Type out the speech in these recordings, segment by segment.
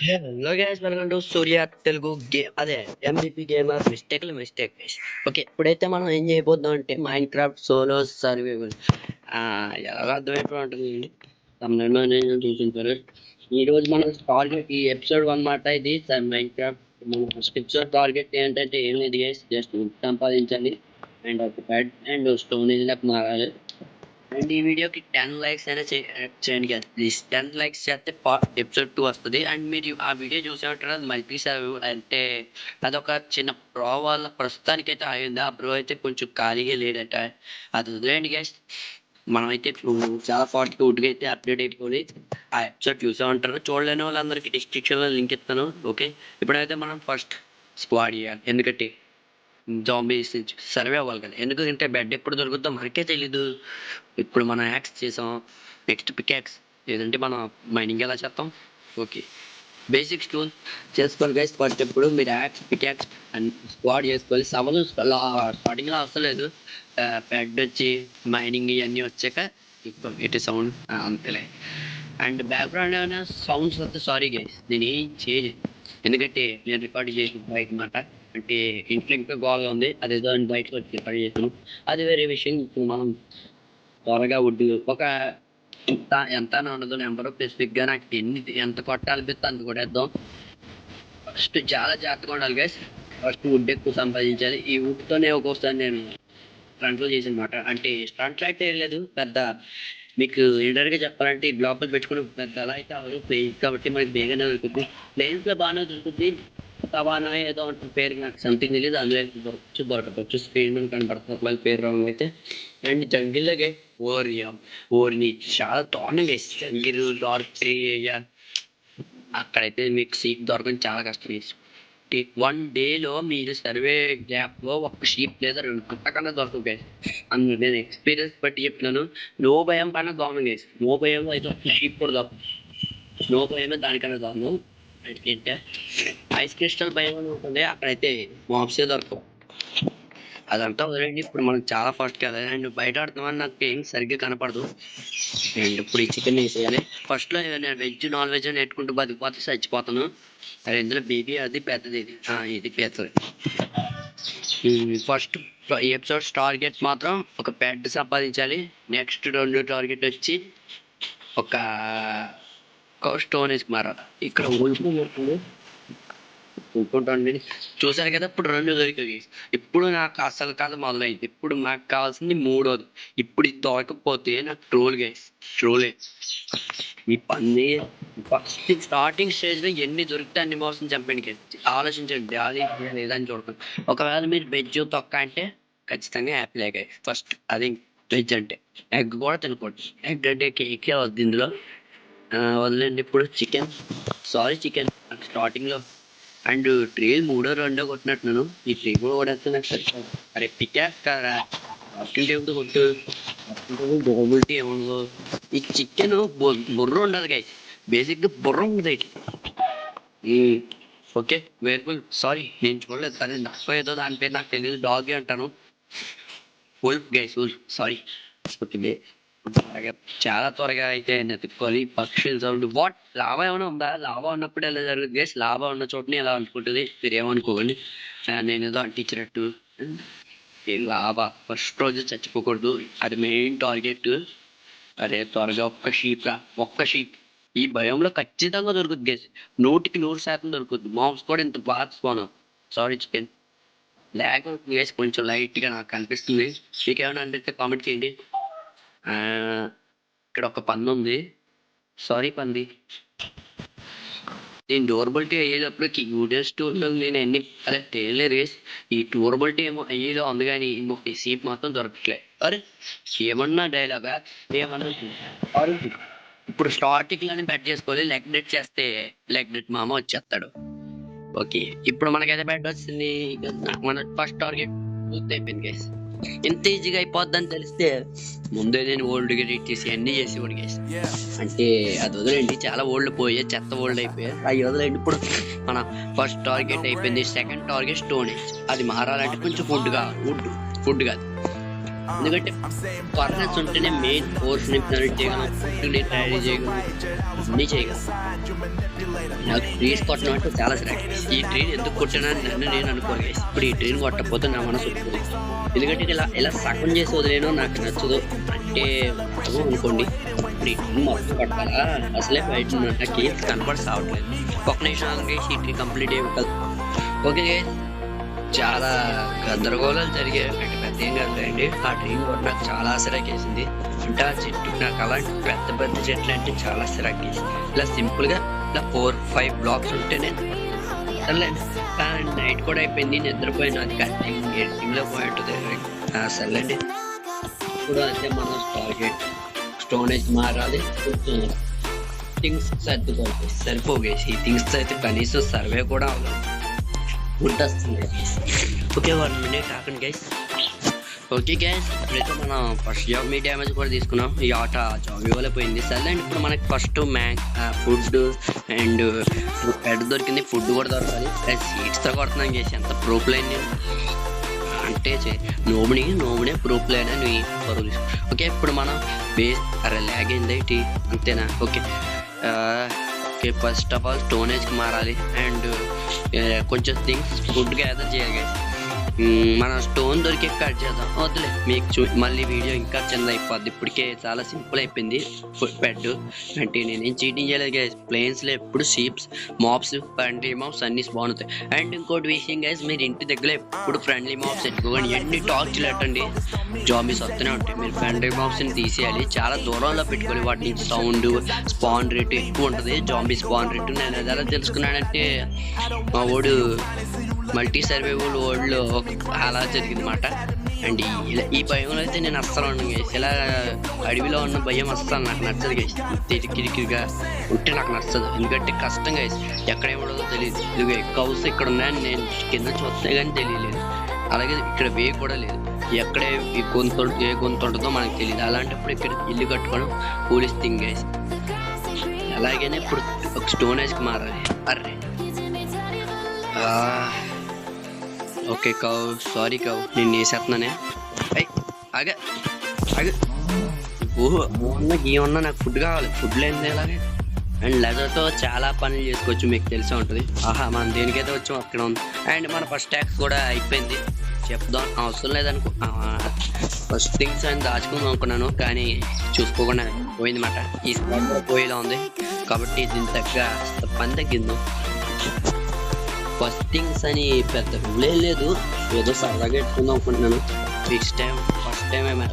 Hello guys, welcome to Surya Telugu game. అదే MBP gamer mistake. Okay, ఇప్పుడైతే మనం ఏం చేయబోతున్నాం అంటే మైండ్ క్రాఫ్ట్ సోలో సర్వైవల్. ఎలా అర్థమైపోయి ఉంటుంది తమిళ చూసింటారు. ఈ రోజు మనం టార్గెట్ ఈ ఎపిసోడ్ 1 మాట. ఇది mind craft first episode target ఏంటంటే ఏం లేదు గైస్, జస్ట్ సంపాదించాలి అండ్ ఒక బెడ్ అండ్ స్టోన్ మారాలి. అండ్ ఈ వీడియోకి 10 లైక్స్ అయినా చేయండి కదా ప్లీజ్. 10 లైక్స్ చేస్తే ఎపిసోడ్ 2 వస్తుంది. అండ్ మీరు ఆ వీడియో చూసే ఉంటారు, అది మల్టీ సర్వ్ అంటే అదొక చిన్న ప్రో వాళ్ళ ప్రస్తుతానికి అయితే అయింది. ఆ ప్రో అయితే కొంచెం ఖాళీగా లేదట, అది వదిలేండి గైస్. మనమైతే చాలా ఫాస్ట్గా ఉడ్గా అయితే అప్డేట్ అయిపోయి ఆ ఎపిసోడ్ చూసే ఉంటారు. చూడలేని వాళ్ళందరికీ డిస్క్రిప్షన్లో లింక్ ఇస్తాను. ఓకే, ఇప్పుడైతే మనం ఫస్ట్ స్క్వాడ్ చేయాలి, ఎందుకంటే జాంబీస్ నుంచి సర్వే అవ్వాలి కదా. ఎందుకంటే బెడ్ ఎప్పుడు దొరుకుతుందో మనకే తెలీదు. ఇప్పుడు మనం యాక్స్ చేసాం, నెక్స్ట్ పికాక్స్ లేదంటే మనం మైనింగ్ ఎలా చేస్తాం. ఓకే, బేసిక్ స్టోన్ చేసుకోవాలి గైస్. ఫస్ట్ ఎప్పుడు మీరు యాక్స్ పికాక్స్ అండ్ స్క్వాడ్ చేసుకోవాలి. సవలు స్టార్టింగ్లో వస్తలేదు, బెడ్ వచ్చి మైనింగ్ ఇవన్నీ వచ్చాక ఇటు సౌండ్ అంతేలే. అండ్ బ్యాక్గ్రౌండ్ ఏమైనా సౌండ్స్ వస్తే సారీ గైస్, నేను ఏం చేయలేదు ఎందుకంటే నేను రికార్డ్ చేసిన బయట మాట. అంటే ఇంట్లో ఇంకా గోడగా ఉంది, అదేదో బయటకు వచ్చి రికార్డ్ చేసాను, అది వేరే విషయం. ఇప్పుడు మనం త్వరగా వుడ్ ఒక ఎంత అని ఉండదు నెంబర్ స్పెసిఫిక్గా, నాకు ఎంత కొట్టాలనిపిస్తే అంత కొట్టేద్దాం. ఫస్ట్ చాలా జాగ్రత్తగా ఉండాలి గైస్. ఫస్ట్ వుడ్ ఎక్కువ సంపాదించాలి. ఈ వుడ్తోనే ఒక్కొక్కసారి నేను స్టంట్లో చేసిన మాట. అంటే స్టంట్లో అయితే ఏం లేదు పెద్ద, మీకు లీడర్గా చెప్పాలంటే ఈ లోపల పెట్టుకుని పెద్ద అలా అయితే అవరు ప్లేన్స్ కాబట్టి మనకి బేగానే దొరుకుతుంది. ప్లేన్స్లో బాగానే దొరుకుతుంది. సవానా ఏదో ఉంటుంది పేరు, నాకు సంథింగ్ తెలియదు. అందులో దొరకవచ్చు స్క్రీన్ మీద కనపడుతుంది మళ్ళీ పేరు రాంగ్ అయితే. అండ్ జంగిల్లోకి ఓరిని చాలా దారుణంగా జంగిల్ డార్క్ ఏరియా, అక్కడైతే మీకు సీట్ దొరకడం చాలా కష్టం. 1 డేలో మీరు సర్వే గ్యాప్లో ఒక షీప్ లేదా 2 పుట్టకన్నా దొరకవు గైస్. అందులో నేను ఎక్స్పీరియన్స్ బట్టి చెప్తున్నాను. నో భయం కన్నా దారుణం గైస్. నో భయంలో అయితే ఒక షీప్ కూడా దొరకదు. నో భయమే దానికన్నా దారుణం. అంటే ఐస్ క్రిస్టల్ భయం అని ఉంటుంది, అక్కడైతే మాప్సే దొరకవు. అదంతా వదిలేండి, ఇప్పుడు మనం చాలా ఫాస్ట్ కదా. అండ్ బయట ఆడుతున్నామని నాకు ఏం సరిగ్గా కనపడదు. అండ్ ఇప్పుడు ఈ చికెన్ వేసేయాలి. ఫస్ట్లో నేను వెజ్ నాన్ వెజ్ నెట్టుకుంటూ బతికిపోతే చచ్చిపోతాను. అది ఇందులో బేబీ అది పెద్దది, ఇది పెద్దది. ఫస్ట్ ఎపిసోడ్స్ టార్గెట్ మాత్రం ఒక బెడ్ సంపాదించాలి. నెక్స్ట్ 2 టార్గెట్ వచ్చి ఒక స్టోన్ వేసి మారాలి. ఇక్కడ ఊరుకుంటుంది చూసారు కదా. ఇప్పుడు 2 దొరికాయి. ఇప్పుడు నాకు అసలు కథ మొదలైంది. ఇప్పుడు నాకు కావాల్సింది 3వది. ఇప్పుడు ఇది దొరకకపోతే నాకు ట్రోలే. ఈ పని ఫస్ట్ స్టార్టింగ్ స్టేజ్లో ఎన్ని దొరికితే అన్ని మోసం చంపండి. ఆలోచించండి అది లేదని చూడకండి. ఒకవేళ మీరు వెజ్ తొక్క అంటే ఖచ్చితంగా యాపిల్ ఎగ్. ఫస్ట్ అది వెజ్ అంటే ఎగ్ కూడా తినకూడదు. ఎగ్ అంటే కేక్ వద్దు ఇందులో, వదిలేండి. ఇప్పుడు చికెన్ స్టార్టింగ్లో అండ్ ట్రే 3-2 కొట్టినట్టున్నాను. ఈ ట్రే కూడా కొట్టేస్తే నాకు సరిపోదు. అరే పికాక్ కదా, వర్కింగ్ టేబుల్ కొట్టు. డోబిలిటీ ఏమో. ఈ చికెన్ బుర్ర ఉండదు గైస్, బేసిక్గా బుర్ర ఉండదు. ఓకే, వేర్బుల్ సారీ నేను చూడలేదు, అదే నక్క ఏదో దాని పేరు నాకు తెలియదు, డాగ్ అంటాను. Wolf guys, wolf sorry. Okay, చాలా త్వరగా అయితే నెతుక్కోవాలి. పక్షుల సౌండ్ వాట్, లావా ఏమైనా ఉందా? లావా ఉన్నప్పుడు ఎలా జరుగుతుంది గైస్? లావా ఉన్న చోటని ఎలా అనుకుంటుంది, మీరు ఏమనుకోకండి. నేను ఏదో అంటించినట్టు. లావా ఫస్ట్ రోజు చచ్చిపోకూడదు, అది మెయిన్ టార్గెట్. అరే త్వరగా ఒక్క షీప్ ఈ భయంలో ఖచ్చితంగా దొరుకుతుంది గైస్. 100% దొరుకుతుంది. మాంస్ కూడా ఇంత బాగా పోను. సారీ చికెన్ లేక గైస్, కొంచెం లైట్గా నాకు కనిపిస్తుంది. మీకు ఏమైనా అనిపిస్తే కామెంట్ చేయండి. ఇక్కడ ఒక పంది ఉంది, సారీ పంది. నేను డ్యూరబిలిటీ అయ్యేటప్పటికి యూడెస్ట్ నేను ఎన్ని అదే తెలియలేదు రేస్. ఈ డ్యూరబిలిటీ ఏమో అయ్యేదో ఉంది, కానీ ఈ సీప్ మాత్రం దొరకట్లే. అరే ఏమన్నా డైలాగా ఏమన్నా. ఇప్పుడు స్టార్టింగ్లోనే బెట్ చేసుకోవాలి. లెగ్ డెట్ చేస్తే లెగ్ డెట్ మామ వచ్చేస్తాడు. ఓకే, ఇప్పుడు మనకైతే బెట్ వచ్చింది. మన ఫస్ట్ టార్గెట్ పూర్తి అయిపోయింది గైస్. ఎంత ఈజీగా అయిపోద్దని తెలిస్తే ముందే నేను ఓల్డ్గా రీడ్ చేసి అన్నీ చేసేవాడు గైస్. అంటే అది వదిలేండి, చాలా ఓల్డ్ పోయాయి, చెత్త ఓల్డ్ అయిపోయాయి, అవి వదిలేండి. ఇప్పుడు మన ఫస్ట్ టార్గెట్ అయిపోయింది. Second target stone age. అది మారాలంటే కొంచెం ఫుడ్ కాదు. ఎందుకంటే ఫర్నెస్ ఉంటేనే మెయిన్ కోర్స్ని ప్లాన్ చేయగలం, ఫుడ్ని తయారీ చేయగలం, అన్నీ చేయగలం. నాకు ట్రీస్ కొట్టడం అంటే చాలా శ్రద్ధ. ఈ ట్రీని ఎందుకు కొట్టినా నన్ను నేను అనుకోను. ఇప్పుడు ఈ ట్రీని కొట్టకపోతే నా మనసు ఒప్పుకోదు. ఎందుకంటే ఇలా సగం చేసి వదిలేనో నాకు నచ్చదు. అంటే నచ్చదు అనుకోండి. ఇప్పుడు ఈ ట్రీని మొత్తం కొట్టాలా, అసలే బయట నాకు ఏం కనపడి సావట్లేదు. ఒక నిమిషం గైస్ ఈ ట్రీ కంప్లీట్ అయిపోతుంది. ఓకే గైస్, చాలా గందరగోళాలు జరిగాయి, పెద్ద ఏం కదండి. ఆ ట్రీని కూడా నాకు చాలా సిరాకేసింది. అంటే ఆ చెట్టు నాకు అలాంటి పెద్ద పెద్ద చెట్లు అంటే చాలా సిరాకేసింది. ఇలా సింపుల్గా ఇలా 4-5 బ్లాక్స్ ఉంటేనే సర్లేండి. నైట్ కూడా అయిపోయింది, నిద్రపోయిన అది కట్టింగ్ ఎడిటింగ్లో పోయింటుంది. సర్లేండి, ఇప్పుడు అయితే మనం స్టోనేజ్ మారాలి, థింగ్స్ సర్దుకోవాలి. సరిపోగేసి ఈ థింగ్స్ అయితే కనీసం సర్వే కూడా అవ్వదు. గుర్తొస్తుంది. ఓకే 1 minute ఆకండి గైస్. ఓకే గైస్, ఇప్పుడైతే మనం ఫస్ట్ జాబ్ మీ డ్యామేజ్ కూడా తీసుకున్నాం. ఈ ఆట జాబ్ ఇవ్వలేకపోయింది. సరే అండి, ఇప్పుడు మనకి ఫస్ట్ ఫుడ్ అండ్ బెడ్ దొరికింది, ఫుడ్ కూడా దొరకాలి. సీట్స్తో కొడుతున్నాం చేసి ఎంత ప్రూఫ్ లైన్ నేను అంటే నోబడే ప్రూఫ్ లైన్ అని పరువు. ఓకే, ఇప్పుడు మనం బేస్ ల్యాగ్ అయింది ఏంటి అంతేనా? Okay okay, first of all స్టోనేజ్కి మారాలి అండ్ కొంచెం థింగ్స్ ఫుడ్ గ్యాదర్ చేయాలి. మన స్టోన్ దొరికే కట్ చేద్దాం. వద్దులే, మీకు మళ్ళీ వీడియో ఇంకా చిన్న అయిపోద్ది. ఇప్పటికే చాలా సింపుల్ అయిపోయింది బెడ్. అంటే నేనేం చీటింగ్ చేయలేదు గైస్. ప్లేన్స్లో ఎప్పుడు షీప్స్, మాప్స్, ఫ్రెండ్లీ మాప్స్ అన్ని స్పాన్ అవుతాయి. అండ్ ఇంకోటి విషయం గైస్, మీరు ఇంటి దగ్గర ఎప్పుడు ఫ్రెండ్లీ మాప్స్ పెట్టుకోకండి. ఎన్ని టార్చ్లు పెట్టండి, జాంబీస్ వస్తూనే ఉంటాయి. మీరు ఫ్రెండ్లీ మాప్స్ని తీసేయాలి, చాలా దూరంలో పెట్టుకోవాలి. వాటి నుంచి సౌండ్, స్పాన్ రేట్ ఎక్కువ ఉంటుంది. జాంబీ స్పాన్ రేట్ నేను అది ఎలా తెలుసుకున్నానంటే, మా ఓడు మల్టీ సర్వైవల్ వరల్డ్లో అలా జరిగిందన్నమాట. అండ్ ఈ భయంలో అయితే నేను అస్సలు ఉన్నాను గైస్. ఇలా అడవిలో ఉన్న భయం అస్సలు నాకు నచ్చదు గైస్. కిరికిరిగా ఉంటే నాకు నచ్చదు, ఎందుకంటే కష్టం గైస్. ఎక్కడేముండదో తెలియదు. ఇదిగో కౌస్ ఇక్కడ ఉన్నాయని నేను కింద చూస్తే కానీ తెలియలేదు. అలాగే ఇక్కడ వే కూడా లేదు. ఎక్కడే ఏ గొంతు ఉంటుందో మనకు తెలియదు. అలాంటప్పుడు ఇక్కడ ఇల్లు కట్టుకోవడం పోలీస్ థింగ్ గైస్. అలాగనే ఇప్పుడు ఒక స్టోనేజ్కి మారాలి. అర్రే ఓకే సారీ నేను వేసేస్తున్నానే. ఆగే ఏమన్నా నాకు ఫుడ్ కావాలి. ఫుడ్ లేనిది ఎలాగే. అండ్ లెదర్తో చాలా పనులు చేసుకోవచ్చు, మీకు తెలిసే ఉంటుంది. మనం దేనికైతే వచ్చాం అక్కడ ఉంది. అండ్ మన ఫస్ట్ ట్యాక్స్ కూడా అయిపోయింది, చెప్దాం అవసరం లేదనుకో. ఫస్ట్ థింగ్స్ అని దాచుకుందాం అనుకున్నాను, కానీ చూసుకోకుండా పోయిందన్నమాట. ఈ స్పాట్ కూడా పోయేలా ఉంది కాబట్టి దీని పని తగ్గిందాం. ఫస్ట్ థింగ్స్ అని పెద్ద రూలే లేదు, ఏదో సరదాగా పెట్టుకుందాం అనుకుంటున్నాను. ఫస్ట్ టైం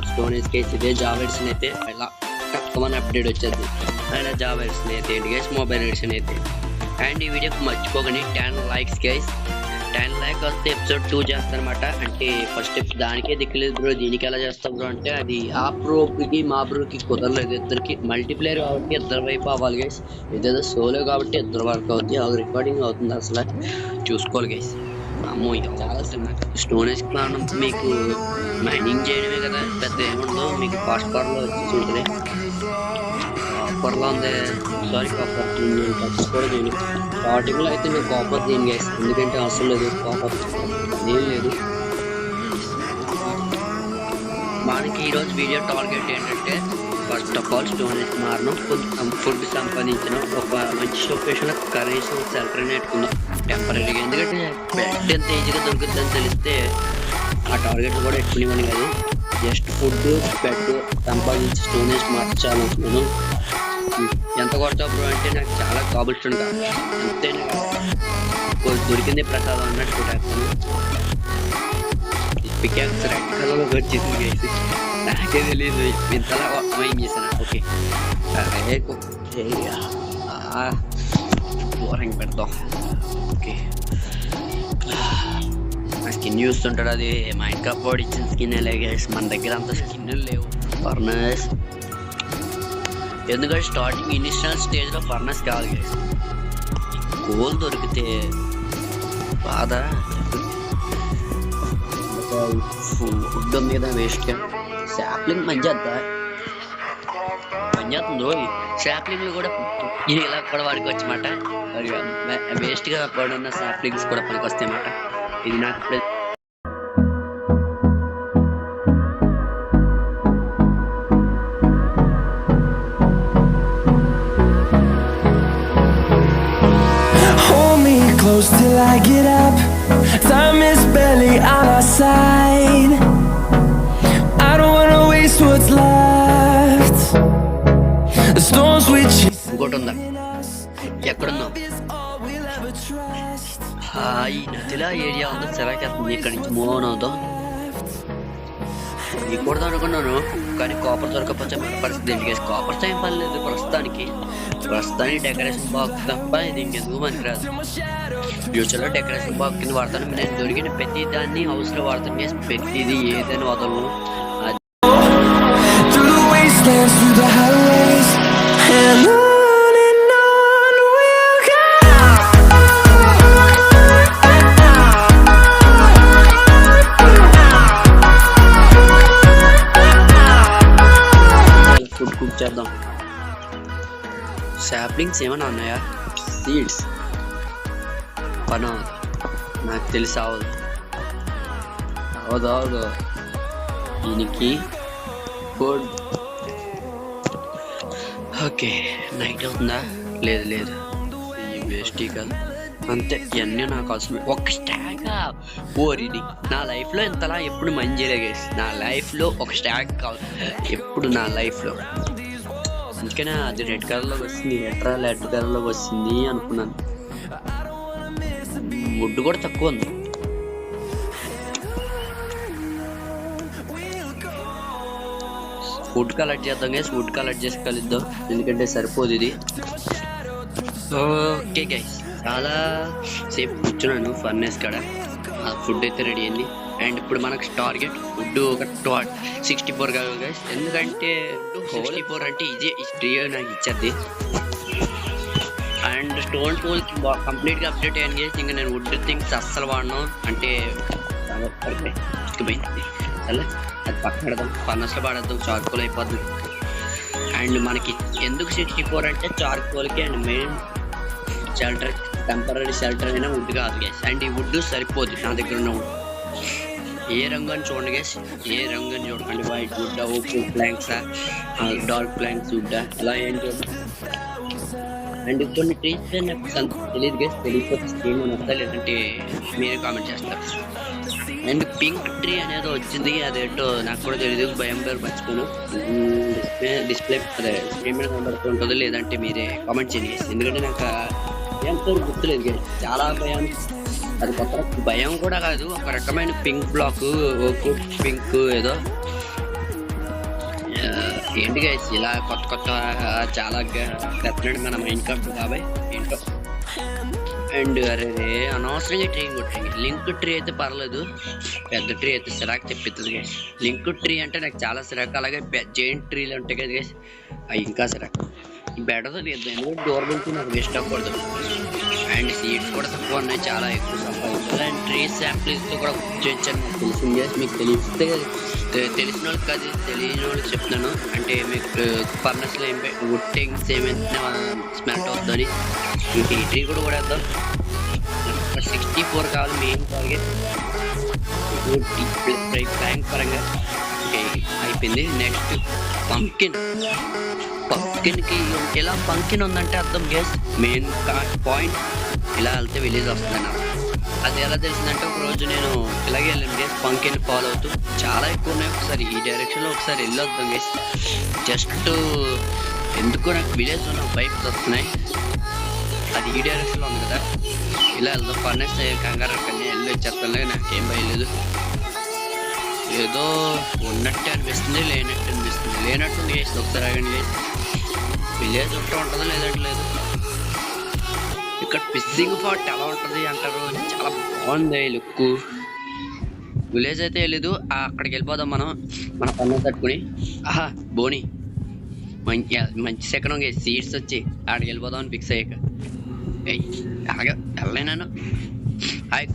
స్టోనేజ్ కేసు ఇదే జాబ్ ఎడిషన్ అయితే ఇలా తక్కువని అప్డేట్ వచ్చేది. అయినా జాబ్ ఎడిషన్ అయితే ఏంటి గైస్, మొబైల్ ఎడిషన్ అయితే. అండ్ ఈ వీడియోకి మర్చిపోకండి 10 likes గైస్. 10 likes వస్తే ఎపిసోడ్ 2 చేస్తానమాట. అంటే ఫస్ట్ దానికే దిక్కులేదు బ్రో, దీనికి ఎలా చేస్తాం బ్రో అంటే, అది ఆ బ్రోకి మా బ్రోకి కుదరలేదు. ఇద్దరికి మల్టీప్లేయర్ కాబట్టి ఇద్దరు వైపు అవ్వాలి గైస్. ఇదేదో సోలో కాబట్టి ఇద్దరు వరకు అవుతుంది. అది రికార్డింగ్ అవుతుంది, అసలు చూసుకోవాలి గైస్. అమ్మో ఇంకా చాలా స్టోనేజ్ ప్లాన్ మీకు మైనింగ్ చేయడమే కదా, పెద్ద ఏముందో. మీకు కాపర్లో వచ్చి ఉంటుంది. కాపర్లో ఉంది, సారీ కాపర్ కూడా దీని స్టార్టింగ్లో అయితే నేను కాపర్ దీని గైస్, ఎందుకంటే అసలు లేదు కాపర్ ఏం లేదు. మనకి ఈరోజు వీడియో టార్గెట్ ఏంటంటే, ఫస్ట్ ఆఫ్ ఆల్ స్టోనేజ్ మారడం, ఫుడ్ సంపాదించడం, ఒక మంచి లొకేషన్లో కనీసం సెల్టర్ నెట్టుకుందాం టెంపరీగా. ఎందుకంటే బెడ్ ఎంత ఈజీగా దొరుకుతుందని తెలిస్తే ఆ టార్గెట్ కూడా ఎక్కువని కాదు. జస్ట్ ఫుడ్, బెడ్ సంపాదించి స్టోనేజ్ మార్చాలనుకున్నాను. ఎంత కొడతావు అంటే నాకు చాలా కాబుల్స్టోన్ కాదు, అంతేనా దొరికింది ప్రసాదం అన్నట్టు కొట్టేస్తాను. పికాక్స్ రెడ్ కలర్లో వచ్చింది గైస్, నాకే తెలియదు ఇంతలా ఏం చేశాను. ఓకే దూరంగా పెడతాం. ఓకే నా స్కిన్ చూస్తుంటాడు, అది మా ఇంకా పోడి ఇచ్చిన స్కిన్ గైస్. మన దగ్గర అంత స్కిన్ లేవు. ఫర్నస్ ఎందుకంటే స్టార్టింగ్ ఇనిషియల్ స్టేజ్లో ఫర్నస్ కావాలి గైస్. గోల్ దొరికితే బాధ. ఫుడ్ ఉంది కదా వేస్ట్గా. శాప్లింగ్ పనిచేద్దా, పనిచేస్తుందో. శాప్లింగ్లు కూడా ఇలా కూడా వాడికి వచ్చమాట. వేస్ట్గా పడున్న శాప్లింగ్స్ కూడా పనికి వస్తాయి అన్నమాట. ఇది నాకు close till I get up. Time is barely on our side. I don't wanna waste what's left. The storms we chase ఇంకోటి ఉందా ఎక్కడున్నావు all we'll ever trust. ఈ నదిలా ఏరియా ఉంది సెలవుకెళ్తుంది ఇక్కడి నుంచి మూవ్ ఆన్ అవుతాం ఇక్కడతో అనుకున్నాను కానీ కాపర్ దొరకపోతే మన పరిస్థితి ఏంటి గైస్ కాపర్స్ ఏం పని లేదు ప్రస్తుతానికి డెకరేషన్ బాక్స్ తప్ప ఇది ఇంకెందుకు పనికిరాదు ఫ్యూచర్లో డెకరేషన్ బాక్స్ కింద వాడతాను నేను దొరికిన ప్రతి దాన్ని హౌస్లో వాడతాను గైస్ ప్రతిది ఏదైనా వదలను Through the wastelands, through the highways, and on we'll go. Food cook చేద్దాం సాప్లింగ్స్ ఏమైనా ఉన్నాయా సీడ్స్ పని నాకు తెలిసి అవదు దీనికి ఫుడ్ ఓకే నైట్ అవుతుందా లేదు వేస్ట్ కాదు అంతే ఇవన్నీ నాకు అవసరం ఒక స్టాక్ ఓరిది నా లైఫ్లో ఇంతలా ఎప్పుడు మంచి చేయలేదు నా లైఫ్లో ఒక స్టాక్ కావాలి ఎప్పుడు నా లైఫ్లో అందుకనే అది రెడ్ కలర్లోకి వస్తుంది రెడ్ కలర్లోకి వస్తుంది అనుకున్నాను వుడ్ కూడా తక్కువ ఉంది ఫుడ్ కలెక్ట్ చేద్దాం గైస్ ఫుడ్ కలెక్ట్ చేసి కలుద్దాం ఎందుకంటే సరిపోదు ఇది ఓకే గైస్ చాలా సేపు కూర్చున్నాను ఫర్నెస్ కాడ ఫుడ్ అయితే రెడీ అయింది అండ్ ఇప్పుడు మనకు టార్గెట్ ఫుడ్ ఒక 64 కావాలి గైస్ ఎందుకంటే 64 అంటే ఇదే హిస్టరీ నాకు ఇచ్చేది అండ్ స్టోన్ టూల్ కంప్లీట్గా అప్డేట్ అయ్యాను గైస్ ఇంకా నేను వుడ్ థింగ్స్ అస్సలు వాడినాం అంటే అలా అది పక్కన పెడదాం ఫర్నస్లో పడేద్దాం చార్కోల్ అయిపోద్ది అండ్ మనకి ఎందుకు 64 అంటే చార్కోల్కి and main shelter temporary shelter అయినా వుడ్ కాదు గైస్ అండ్ ఈ వుడ్ సరిపోదు నా దగ్గర ఉన్న వుడ్ ఏ రంగు అని చూడండి గైస్ ఏ రంగు అని చూడండి వైట్ వుడ్ ఓపు ప్లాంక్సా డార్క్ ప్లాంక్స్ వుడ్ అలా ఏం చూడండి అండ్ కొన్ని ట్రీస్ నాకు తెలియదు గైస్ తెలియకపోతే స్క్రీన్ వస్తా లేదంటే మీరే కామెంట్ చేస్తారు అండ్ పింక్ ట్రీ అనేది వచ్చింది అదేంటో నాకు కూడా తెలియదు భయం పేరు మర్చిపోను డిస్ప్లే అదే స్క్రీన్ మీద కనబడుతుంటుందో లేదంటే మీరే కామెంట్ చేయండి ఎందుకంటే నాకు ఎంతో గుర్తులేదు గైస్ చాలా భయం అది కొత్త భయం కూడా కాదు ఒక రకమైన పింక్ బ్లాక్ పింక్ ఏదో ఏంటి గైస్ ఇలా కొత్త చాలా డెఫినెట్ మన మైండ్ క్రాఫ్ట్ కాబట్టి ఏంటో అండ్ అరే అనవసరంగా ట్రీ కొట్టండి లింక్ ట్రీ అయితే పర్లేదు పెద్ద ట్రీ అయితే సిరాక్ తెప్పిస్తుంది గైస్ లింక్ ట్రీ అంటే నాకు చాలా సిరాక్ అలాగే జైంట్ ట్రీలు ఉంటాయి కదా గైస్ అవి ఇంకా సిరాక్ బెటర్ లేదు ఎందుకంటే డోర్ నుంచి నాకు వేస్ట్ అవ్వకూడదు అండ్ సీడ్స్ కూడా తక్కువ ఉన్నాయి చాలా ఎక్కువ సంపాదించాలి అండ్ ట్రీస్ శాంప్లింగ్స్తో కూడా చేయొచ్చని నాకు తెలిసింది మీకు తెలిస్తే తెలిసిన వాళ్ళకి కాదు తెలియని వాళ్ళకి చెప్తున్నాను అంటే మీకు ఫర్నస్లో ఏం వుడ్ థింగ్స్ ఏమైనా స్మెల్ట్ అవుతుందని మీకు ఈ ట్రీ కూడా వేద్దాం 64 కావాలి మెయిన్ టార్గెట్ ప్లాంక్ పరంగా అయిపోయింది నెక్స్ట్ పంకిన్కి ఎలా పంకిన్ ఉందంటే అర్థం గేస్ మెయిన్ పాయింట్ ఇలా వెళ్తే విలేజ్ వస్తుందన్న అది ఎలా తెలిసిందంటే ఒక రోజు నేను ఇలాగే వెళ్ళాను గేస్ పంకిన్ ఫాలో అవుతూ చాలా ఎక్కువ ఉన్నాయి ఒకసారి ఈ డైరెక్షన్లో ఒకసారి వెళ్ళొద్దాం గేస్ జస్ట్ ఎందుకో నాకు విలేజ్లో నాకు బైక్స్ వస్తున్నాయి అది ఈ డైరెక్షన్లో ఉంది కదా ఇలా వెళ్దాం ఫర్నెస్ కంగారు కానీ వెళ్ళి వచ్చేస్తాను నాకేం భయలేదు ఏదో ఉన్నట్టు అనిపిస్తుంది లేనట్టు చేసి ఒకసారి ఆగండి విలేజ్ ఉంటుందో లేదంటే లేదు ఇక్కడ ఫిషింగ్ పాట్ ఎలా ఉంటుంది అంటారు చాలా బాగుంది లుక్ విలేజ్ అయితే వెళ్ళలేదు అక్కడికి వెళ్ళిపోదాం మన పన్ను తట్టుకుని ఆహా బోని మంచి సెకండ్ సీట్స్ వచ్చి అక్కడికి వెళ్ళిపోదాం అని ఫిక్స్ అయ్యాక అలాగే వెళ్ళలేనాను హాయ్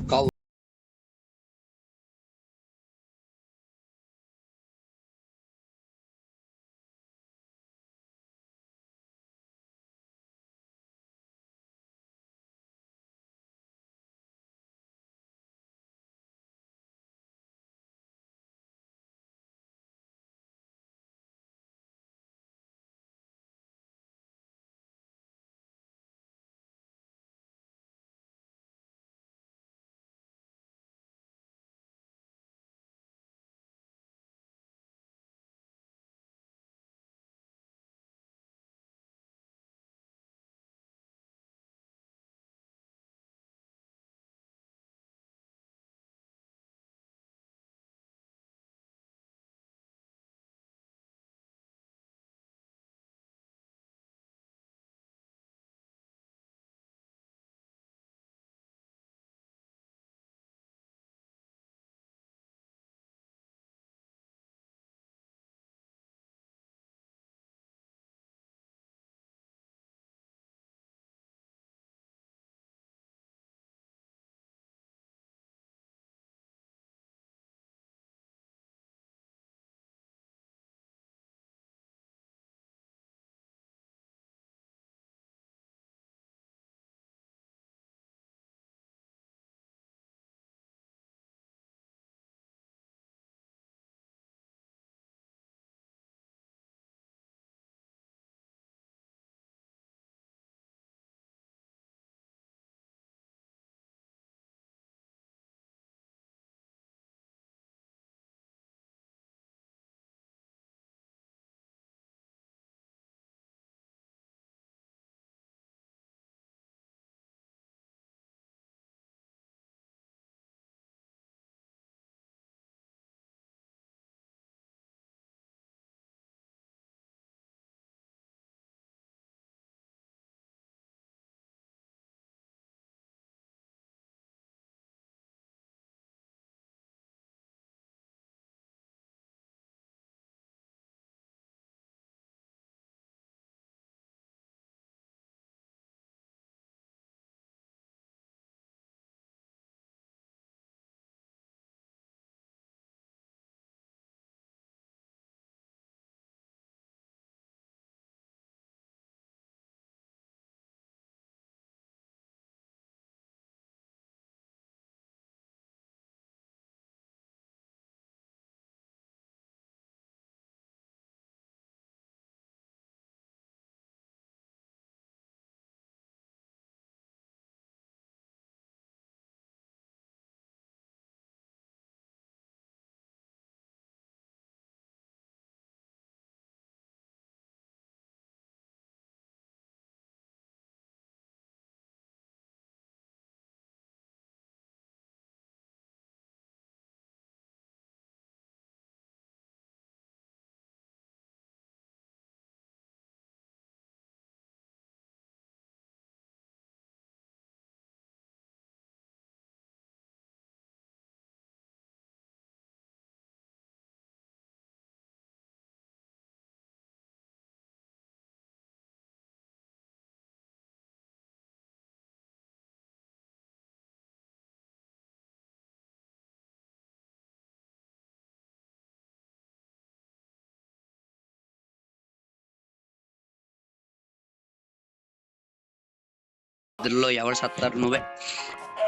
ఇద్దరిలో ఎవరు సత్తారు? నువ్వే.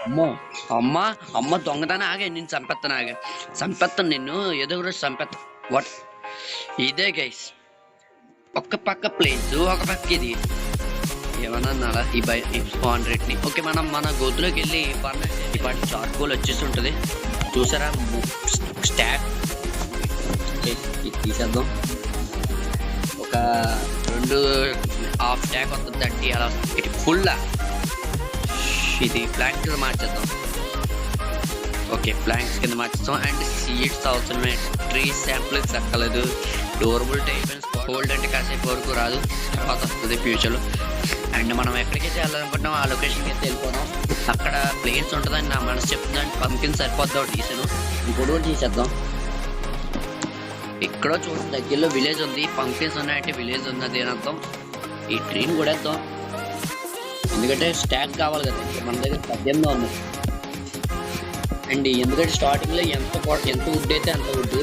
అమ్మో అమ్మ అమ్మ దొంగతనం ఆగే, నేను చంపేస్తాను ఆగే, చంపేస్తాను నిన్ను, ఏదో రోజు చంపేస్తాను. వాట్ ఇదే గైస్, ఒక్క పక్క ప్లేన్స్ ఒక పక్క ఇది ఏమన్నా ఈ స్పాన్ రేట్ని. ఓకే మనం మన గోతులోకి వెళ్ళి ఇప్పటి చార్కోల్ వచ్చేసి ఉంటుంది చూసారా, స్టాక్ ఇది తీసేద్దాం. ఒక 2 హాఫ్ స్టాక్ వస్తుంది, 30 అలా ఇది ఫుల్. ఇది ప్లాంక్స్ కింద మార్చేద్దాం. ఓకే ప్లాంక్స్ కింద మార్చేస్తాం. అండ్ సీడ్స్ అవసరమే, ట్రీ శాంపుల్స్ ఎక్కలేదు. డోరబుల్ టైప్ హోల్డ్ అంటే కాసేపు వరకు రాదు, తర్వాత వస్తుంది ఫ్యూచర్లో. అండ్ మనం ఎక్కడికైతే వెళ్ళాలనుకుంటున్నాం ఆ లొకేషన్కి అయితే వెళ్ళిపోదాం. అక్కడ ప్లేన్స్ ఉంటుందని నా మనసు చెప్తుందని పంపిన్ సరిపోద్దాం తీసాను. ఇంకోటి కూడా తీసేద్దాం. ఇక్కడ చూడండి దగ్గరలో విలేజ్ ఉంది, పంపిన్స్ ఉన్నాయంటే విలేజ్ ఉన్నది అని అర్థం. ఈ ట్రైన్ కూడా వేద్దాం ఎందుకంటే స్టాక్ కావాలి కదా, మన దగ్గర 18 ఉంది. అండ్ ఎందుకంటే స్టార్టింగ్లో ఎంత వుడ్ అయితే అంత వుడ్.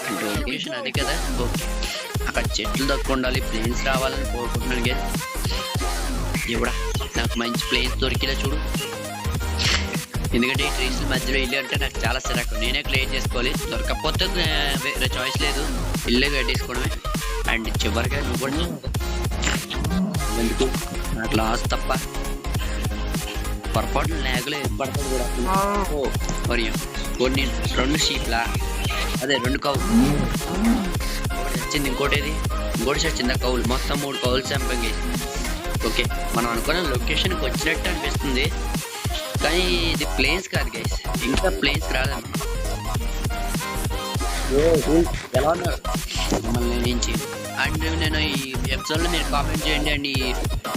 అండ్ లొకేషన్ అదే కదా, ఓకే అక్కడ చెట్లు తక్కువ ఉండాలి, ప్లేన్స్ రావాలని కోరుకుంటున్నాను. ఇవ్వడా నాకు మంచి ప్లేన్స్ దొరికినా చూడు, ఎందుకంటే ఈ ట్రీస్ మధ్యలో ఇల్లు అంటే నాకు చాలా సిరాకు, నేనే క్లియర్ చేసుకోవాలి. దొరకకపోతే వేరే చాయిస్ లేదు, ఇల్లే కట్టేసుకోవడమే. అండ్ చివరిగా నువ్వు కూడా ఎందుకు నాకు లాస్ తప్ప పొరపాటు లేకలే పడుతుంది కూడా. మరి కొన్ని 2 షీప్లా, అదే 2 కౌలు వచ్చింది, ఇంకోటి వచ్చింది కౌలు, మొత్తం 3 కౌలు చంపంగి. ఓకే మనం అనుకున్న లొకేషన్కి వచ్చినట్టు అనిపిస్తుంది కానీ ఇది ప్లేస్ కాదు గైస్, ఇంకా ప్లేస్ రాలేదు. ఎలా ఉన్నారు మిమ్మల్ని నుంచి. అండ్ నేను ఈ ఎపిసోడ్లో మీరు కామెంట్ చేయండి అండ్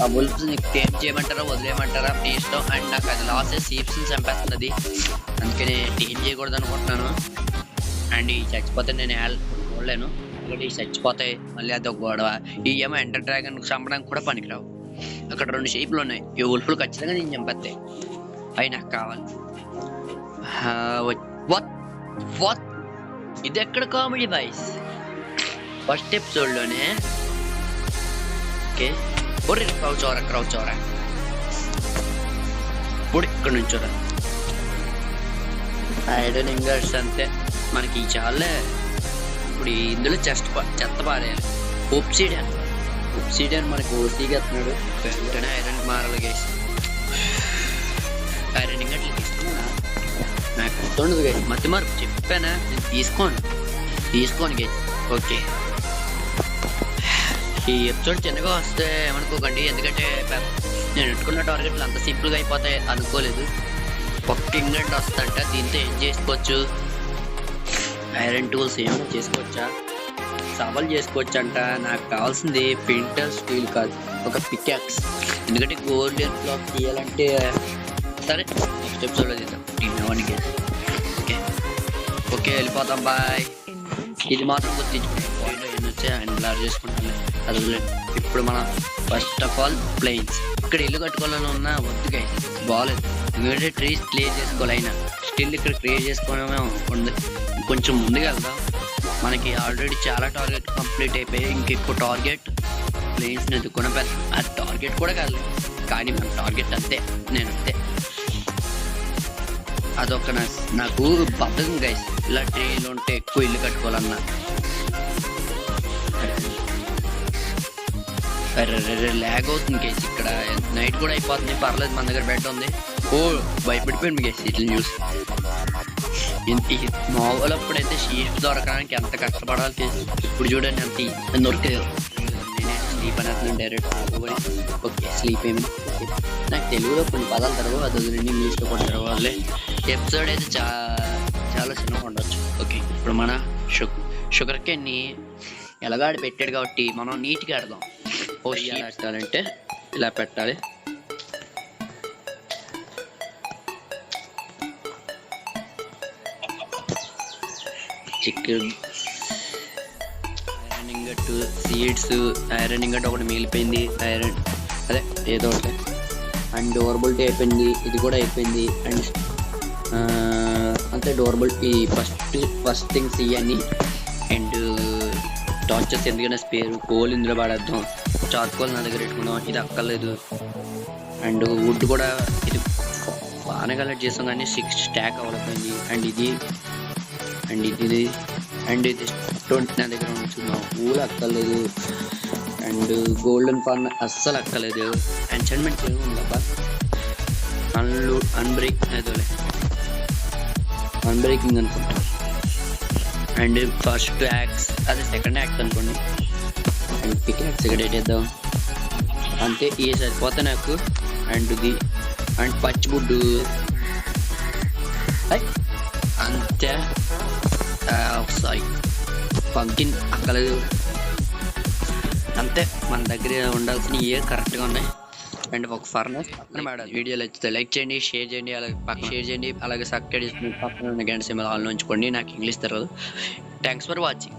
ఆ బుల్స్ టేమ్ చేయమంటారా వదిలేయమంటారా మీ ఇష్టం. అండ్ నాకు అది లాస్ సీప్స్ని చంపేస్తుంది, అందుకని టేమ్ చేయకూడదు అనుకుంటున్నాను. అండ్ ఈ చచ్చిపోతే నేను చూడలేను, ఎందుకంటే ఈ చచ్చిపోతాయి మళ్ళీ అది ఒక గొడవ. ఈ ఏమో ఎంటర్ డ్రాగన్ చంపడానికి కూడా పనికిరావు. అక్కడ 2 షేపులు ఉన్నాయి, ఈ ఉల్ఫులు ఖచ్చితంగా నేను చంపేస్తాయి, అవి నాకు కావాలి. వాట్ ఇది ఎక్కడ కామెడీ బాయ్స్, ఫస్ట్ ఎపిసోడ్లోనే. ఓకే క్రౌచోరా ఇప్పుడు ఇక్కడ నుంచోరా ఐడన్ ఇంగర్స్ అంతే మనకి చాలే. ఇప్పుడు ఇందులో చెత్త పారేయాలి. ఒప్సిడియన్ మనకి ఓసీగా ఎత్తున్నాడు, వెంటనే ఐరన్ మారాలి గైస్. ఐరన్ ఇంగట్లు తీసుకున్నా నాకు గుర్తుండదు గైస్, మధ్య మార్పు చెప్పానా నేను తీసుకోను గైస్. ఓకే ఈ ఎపిసోడ్ చిన్నగా వస్తే ఏమనుకోకండి, ఎందుకంటే నేను ఎట్టుకున్న టార్గెట్లు అంత సింపుల్గా అయిపోతాయి అనుకోలేదు. ఒక్క ఇంగ్లాండ్ వస్తుందంట, దీంతో ఏం చేసుకోవచ్చు, ఐరన్ టూల్స్ ఏమైనా చేసుకోవచ్చా, సవాల్ చేసుకోవచ్చంట. నాకు కావాల్సింది ప్రింటర్ స్టీల్ కాదు, ఒక పికాక్స్, ఎందుకంటే గోల్డెన్ క్లాక్ తీయాలంటే. సరే నెక్స్ట్ ఎపిసోడ్లో తీద్దాం. ఓకే వెళ్ళిపోతాం, బాయ్. ఇది మాత్రం గుర్తించుకుంటాం, పాయింట్ ఎన్ని వచ్చాయి ఆయన బ్లర్ చేసుకుంటాను అది. ఇప్పుడు మనం ఫస్ట్ ఆఫ్ ఆల్ ప్లేన్స్, ఇక్కడ ఇల్లు కట్టుకోవాలని ఉన్నా వద్దుగా బాగాలేదు, ఎందుకంటే ట్రీస్ క్లియర్ చేసుకోవాలి. అయినా స్టిల్ ఇక్కడ క్లియర్ చేసుకోవడమే ఉంది. కొంచెం ముందుకు వెళ్దాం, మనకి ఆల్రెడీ చాలా టార్గెట్ కంప్లీట్ అయిపోయాయి. ఇంకెక్కువ టార్గెట్ ప్లేన్స్ ఎదుర్కొన్న పెద్ద అది టార్గెట్ కూడా కాదు, కానీ మన టార్గెట్ అంతే, నేను అంతే. అదొక నాకు బద్ధకం గైస్, ఇలా ట్రీలు ఉంటే ఎక్కువ ఇల్లు కట్టుకోవాలన్నా. ల్యాగ్ అవుతుంది గైస్, ఇక్కడ నైట్ కూడా అయిపోతుంది, పర్లేదు మన దగ్గర బెడ్ ఉంది. ఓ భయపడిపోయింది గైస్ ఇట్లా న్యూస్. మామూలు అప్పుడైతే షీట్ దొరకడానికి ఎంత కష్టపడాలి, ఇప్పుడు చూడండి అంత దొరికేది. నేనే స్లీప్ అనేస్తున్నాను డైరెక్ట్. ఓకే స్లీప్ ఏమి నాకు తెలుగులో కొన్ని పదాలు తెరవు, అది వదిలేండి ఇంగ్లీష్లో కూడా తెరవాలి. ఎపిసోడ్ అయితే చాలా చిన్నగా ఉండొచ్చు. ఓకే ఇప్పుడు మన షుగర్ కేన్ని ఎలాగాడి పెట్టాడు కాబట్టి మనం నీట్గా ఆడదాం. ఓ ఎలా పెట్టాలంటే ఇలా పెట్టాలి. Chicken iron ingot, seeds, iron ingot ఒకటి మిగిలిపోయింది, ఐరన్ అదే ఏదో ఒకటి. అండ్ డోరబుల్టీ అయిపోయింది, ఇది కూడా అయిపోయింది. అండ్ అంతే డోరబుల్ ఈ ఫస్ట్ థింగ్స్ ఇవన్నీ. అండ్ టార్చర్స్ ఎందుకైనా స్పేర్, కోల్ ఇందులో పడేద్దాం, చార్కోల్ నా దగ్గర పెట్టుకుందాం, ఇది అక్కర్లేదు. అండ్ వుడ్ కూడా ఇది బాగానే కలెక్ట్ చేసాం కానీ 6 స్టాక్ అవ్వకపోయింది. అండ్ ఇది 20 నా దగ్గర ఉంచుకున్నాం. ఊరు అక్కర్లేదు. అండ్ గోల్డెన్ పాన్ అస్సలు అక్కర్లేదు. ఎంచాన్మెంట్ ఉందబ్బా. అన్బ్రేకింగ్ అనుకుంటా. అండ్ ఫస్ట్ యాక్స్ అదే సెకండ్ యాక్స్ అనుకోండి. అండ్ పిక్ యాక్స్ ఇక్కడ వేద్దాం అంతే. ఏ సరిపోతా నాకు. అండ్ ఇది అండ్ పచ్చిబుడ్డు అంతే. సారీ పంకిన్ అక్కలేదు. అంతే మన దగ్గర ఉండాల్సిన ఏ కరెక్ట్గా ఉన్నాయి. అండ్ ఒక ఫర్నెస్ మేడం. వీడియో నచ్చితే లైక్ చేయండి, షేర్ చేయండి, అలాగే సబ్స్క్రైబ్ చేసుకుని పక్కన ఉన్న గంట సింబల్ ఆన్లో ఉంచుకోండి. నాకు ఇంగ్లీష్ తెలియదు. Thanks for watching.